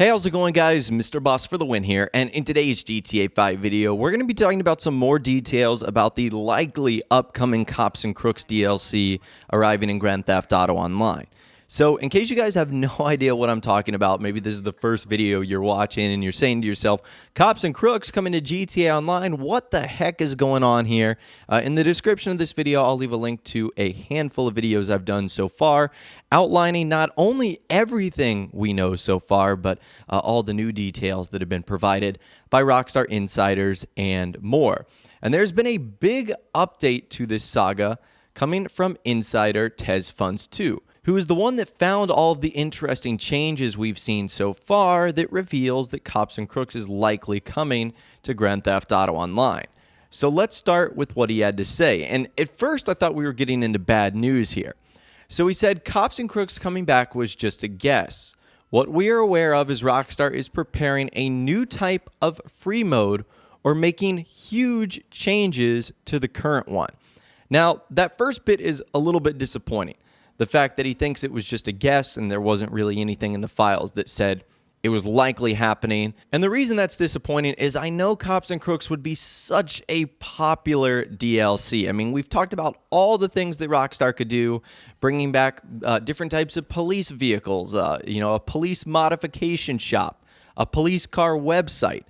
Hey, how's it going, guys? Mr. Boss for the win here, and in today's GTA 5 video, we're going to be talking about some more details about the likely upcoming Cops and Crooks DLC arriving in Grand Theft Auto Online. So, in case you guys have no idea what I'm talking about, maybe this is the first video you're watching and you're saying to yourself, Cops and Crooks coming to GTA Online, what the heck is going on here? In the description of this video, I'll leave a link to a handful of videos I've done so far, outlining not only everything we know so far, but all the new details that have been provided by Rockstar insiders and more. And there's been a big update to this saga coming from insider TezFunds2, who is the one that found all of the interesting changes we've seen so far that reveals that Cops and Crooks is likely coming to Grand Theft Auto Online. So let's start with what he had to say. And at first I thought we were getting into bad news here. So he said Cops and Crooks coming back was just a guess. What we are aware of is Rockstar is preparing a new type of free mode or making huge changes to the current one. Now, that first bit is a little bit disappointing. The fact that he thinks it was just a guess and there wasn't really anything in the files that said it was likely happening. And the reason that's disappointing is I know Cops and Crooks would be such a popular DLC. I mean, we've talked about all the things that Rockstar could do, bringing back different types of police vehicles, a police modification shop, a police car website,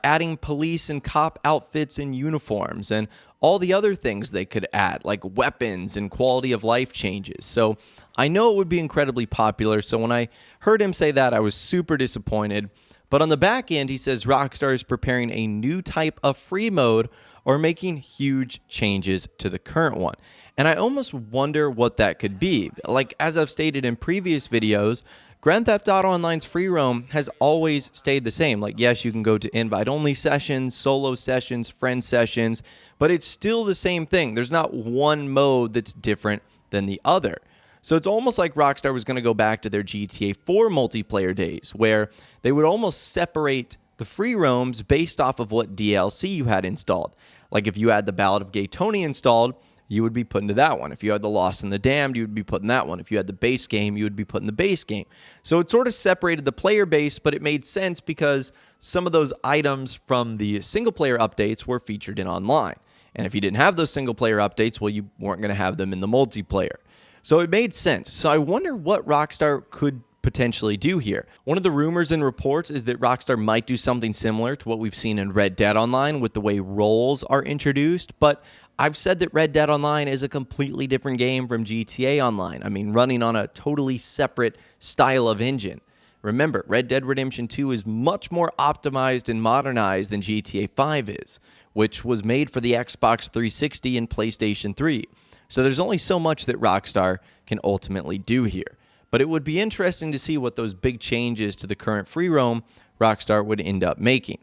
adding police and cop outfits and uniforms, and all the other things they could add, like weapons and quality of life changes. So I know it would be incredibly popular. So when I heard him say that, I was super disappointed. But on the back end, he says Rockstar is preparing a new type of free mode or making huge changes to the current one. And I almost wonder what that could be. Like, as I've stated in previous videos, Grand Theft Auto Online's Freeroam has always stayed the same. Like, yes, you can go to invite-only sessions, solo sessions, friend sessions, but it's still the same thing. There's not one mode that's different than the other. So it's almost like Rockstar was going to go back to their GTA 4 multiplayer days, where they would almost separate the free roams based off of what DLC you had installed. Like, if you had the Ballad of Gay Tony installed, you would be put into that one. If you had the Lost and the Damned, you would be put in that one. If you had the base game, you would be put in the base game. So it sort of separated the player base, but it made sense because some of those items from the single-player updates were featured in online. And if you didn't have those single-player updates, well, you weren't going to have them in the multiplayer. So it made sense. So I wonder what Rockstar could potentially do here. One of the rumors and reports is that Rockstar might do something similar to what we've seen in Red Dead Online with the way roles are introduced, but I've said that Red Dead Online is a completely different game from GTA Online. I mean, running on a totally separate style of engine. Remember, Red Dead Redemption 2 is much more optimized and modernized than GTA 5 is, which was made for the Xbox 360 and PlayStation 3. So there's only so much that Rockstar can ultimately do here. But it would be interesting to see what those big changes to the current free roam Rockstar would end up making.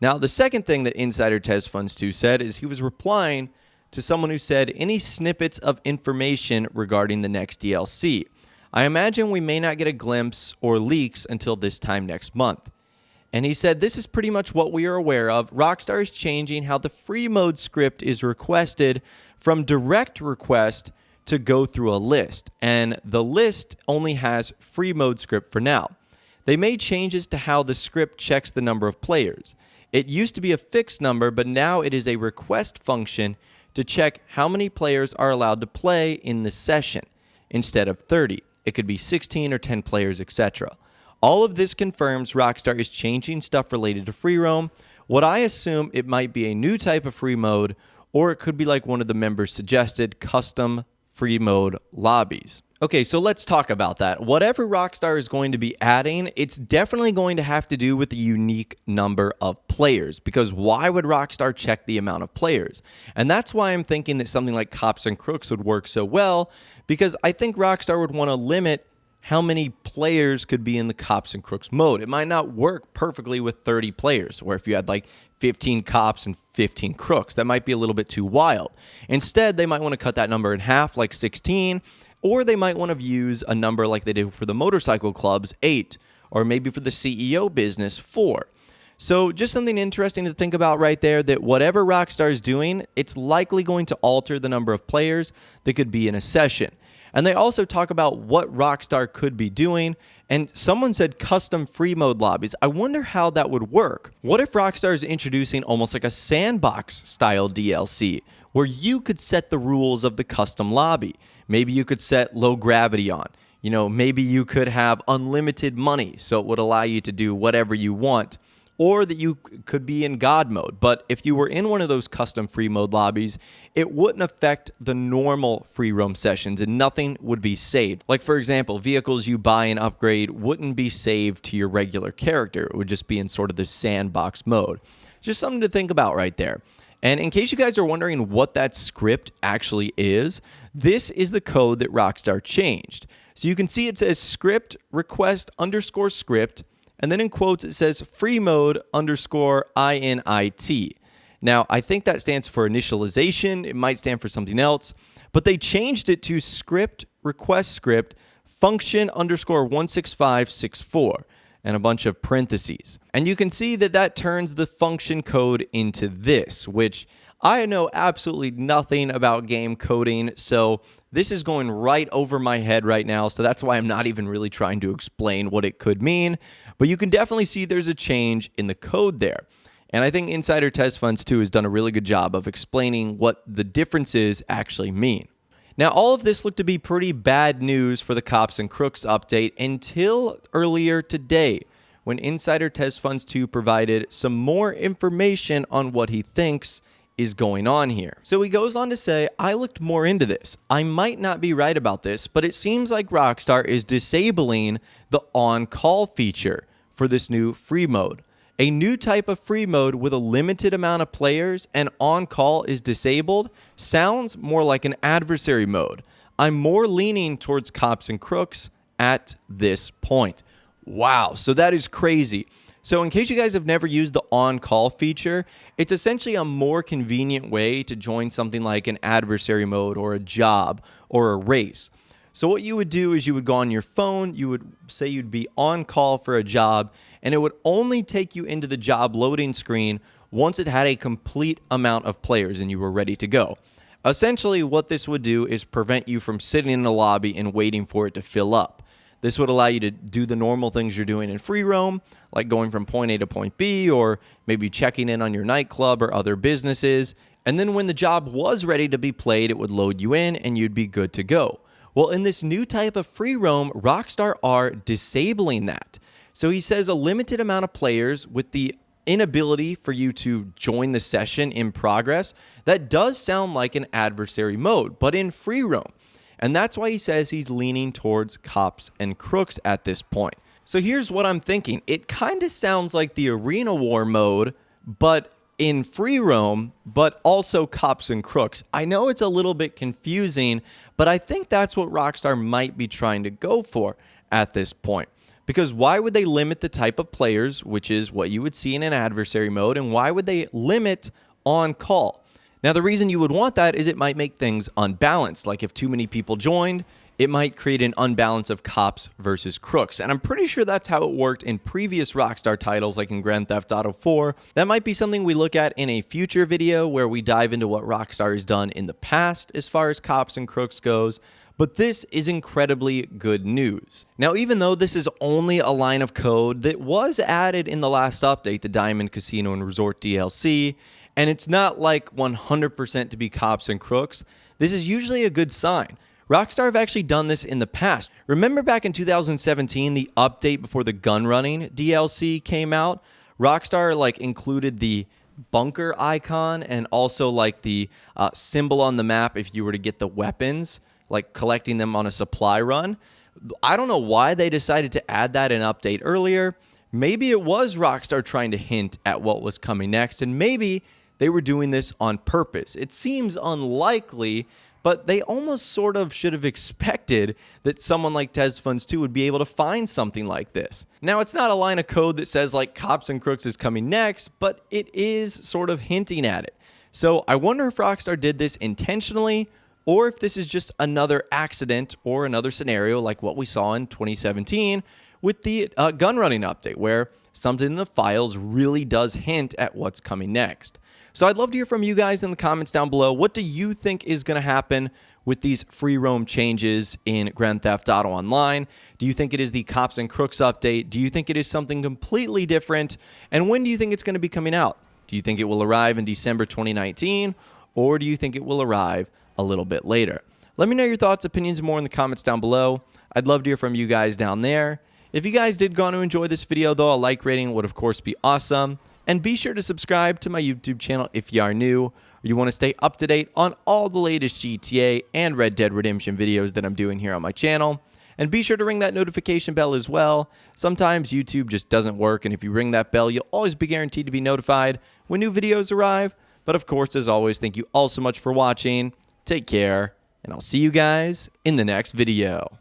Now, the second thing that insider TezFunds2 said is he was replying to someone who said any snippets of information regarding the next DLC. I imagine we may not get a glimpse or leaks until this time next month. And he said this is pretty much what we are aware of. Rockstar is changing how the free mode script is requested from direct request to go through a list. And the list only has free mode script for now. They made changes to how the script checks the number of players. It used to be a fixed number, but now it is a request function to check how many players are allowed to play in the session. Instead of 30, it could be 16 or 10 players, etc. All of this confirms Rockstar is changing stuff related to Freeroam. What I assume it might be a new type of free mode, or it could be like one of the members suggested, custom free mode lobbies. Okay, so let's talk about that. Whatever Rockstar is going to be adding, it's definitely going to have to do with the unique number of players, because why would Rockstar check the amount of players? And that's why I'm thinking that something like Cops and Crooks would work so well, because I think Rockstar would want to limit how many players could be in the Cops and Crooks mode. It might not work perfectly with 30 players, where if you had like 15 cops and 15 crooks, that might be a little bit too wild. Instead, they might want to cut that number in half, like 16, or they might want to use a number like they did for the motorcycle clubs, 8, or maybe for the CEO business, 4. So just something interesting to think about right there, that whatever Rockstar is doing, it's likely going to alter the number of players that could be in a session. And they also talk about what Rockstar could be doing. And someone said custom free mode lobbies. I wonder how that would work. What if Rockstar is introducing almost like a sandbox style DLC where you could set the rules of the custom lobby? Maybe you could set low gravity on. Maybe you could have unlimited money, so it would allow you to do whatever you want. Or that you could be in God mode. But if you were in one of those custom free mode lobbies, it wouldn't affect the normal free roam sessions and nothing would be saved. Like, for example, vehicles you buy and upgrade wouldn't be saved to your regular character. It would just be in sort of the sandbox mode. Just something to think about right there. And in case you guys are wondering what that script actually is, this is the code that Rockstar changed. So you can see it says script request underscore script. And then in quotes, it says free mode underscore init. Now, I think that stands for initialization. It might stand for something else, but they changed it to script request script function underscore 16564 and a bunch of parentheses. And you can see that that turns the function code into this, which I know absolutely nothing about game coding. So this is going right over my head right now, so that's why I'm not even really trying to explain what it could mean. But you can definitely see there's a change in the code there. And I think Insider Test Funds 2 has done a really good job of explaining what the differences actually mean. Now, all of this looked to be pretty bad news for the Cops and Crooks update until earlier today, when Insider Test Funds 2 provided some more information on what he thinks is going on here. So he goes on to say, I looked more into this. I might not be right about this, but it seems like Rockstar is disabling the on-call feature for this new free mode. A new type of free mode with a limited amount of players and on-call is disabled sounds more like an adversary mode. I'm more leaning towards Cops and Crooks at this point. Wow, so that is crazy. So in case you guys have never used the on-call feature, it's essentially a more convenient way to join something like an adversary mode or a job or a race. So what you would do is you would go on your phone, you would say you'd be on call for a job, and it would only take you into the job loading screen once it had a complete amount of players and you were ready to go. Essentially, what this would do is prevent you from sitting in the lobby and waiting for it to fill up. This would allow you to do the normal things you're doing in Freeroam, like going from point A to point B, or maybe checking in on your nightclub or other businesses. And then when the job was ready to be played, it would load you in and you'd be good to go. Well, in this new type of Freeroam, Rockstar are disabling that. So he says a limited amount of players with the inability for you to join the session in progress. That does sound like an adversary mode, but in Freeroam. And that's why he says he's leaning towards Cops and Crooks at this point. So here's what I'm thinking. It kind of sounds like the Arena War mode, but in Freeroam, but also Cops and Crooks. I know it's a little bit confusing, but I think that's what Rockstar might be trying to go for at this point. Because why would they limit the type of players, which is what you would see in an adversary mode, and why would they limit on call? Now, the reason you would want that is it might make things unbalanced. Like if too many people joined, it might create an unbalance of cops versus crooks. And I'm pretty sure that's how it worked in previous Rockstar titles, like in Grand Theft Auto 4. That might be something we look at in a future video where we dive into what Rockstar has done in the past as far as Cops and Crooks goes. But this is incredibly good news. Now, even though this is only a line of code that was added in the last update, the Diamond Casino and Resort DLC, and it's not like 100% to be Cops and Crooks, this is usually a good sign. Rockstar have actually done this in the past. Remember back in 2017, the update before the gun running DLC came out? Rockstar included the bunker icon and also the symbol on the map if you were to get the weapons, like collecting them on a supply run. I don't know why they decided to add that in update earlier. Maybe it was Rockstar trying to hint at what was coming next, and maybe they were doing this on purpose. It seems unlikely, but they almost sort of should have expected that someone like Tez Funds 2 would be able to find something like this. Now, it's not a line of code that says Cops and Crooks is coming next, but it is sort of hinting at it. So I wonder if Rockstar did this intentionally, or if this is just another accident or another scenario like what we saw in 2017 with the gun running update, where something in the files really does hint at what's coming next. So I'd love to hear from you guys in the comments down below. What do you think is going to happen with these free roam changes in Grand Theft Auto Online? Do you think it is the Cops and Crooks update? Do you think it is something completely different? And when do you think it's going to be coming out? Do you think it will arrive in December 2019? Or do you think it will arrive a little bit later? Let me know your thoughts, opinions, and more in the comments down below. I'd love to hear from you guys down there. If you guys did go to enjoy this video, though, a like rating would, of course, be awesome. And be sure to subscribe to my YouTube channel if you are new, or you want to stay up to date on all the latest GTA and Red Dead Redemption videos that I'm doing here on my channel. And be sure to ring that notification bell as well. Sometimes YouTube just doesn't work, and if you ring that bell, you'll always be guaranteed to be notified when new videos arrive. But of course, as always, thank you all so much for watching. Take care, and I'll see you guys in the next video.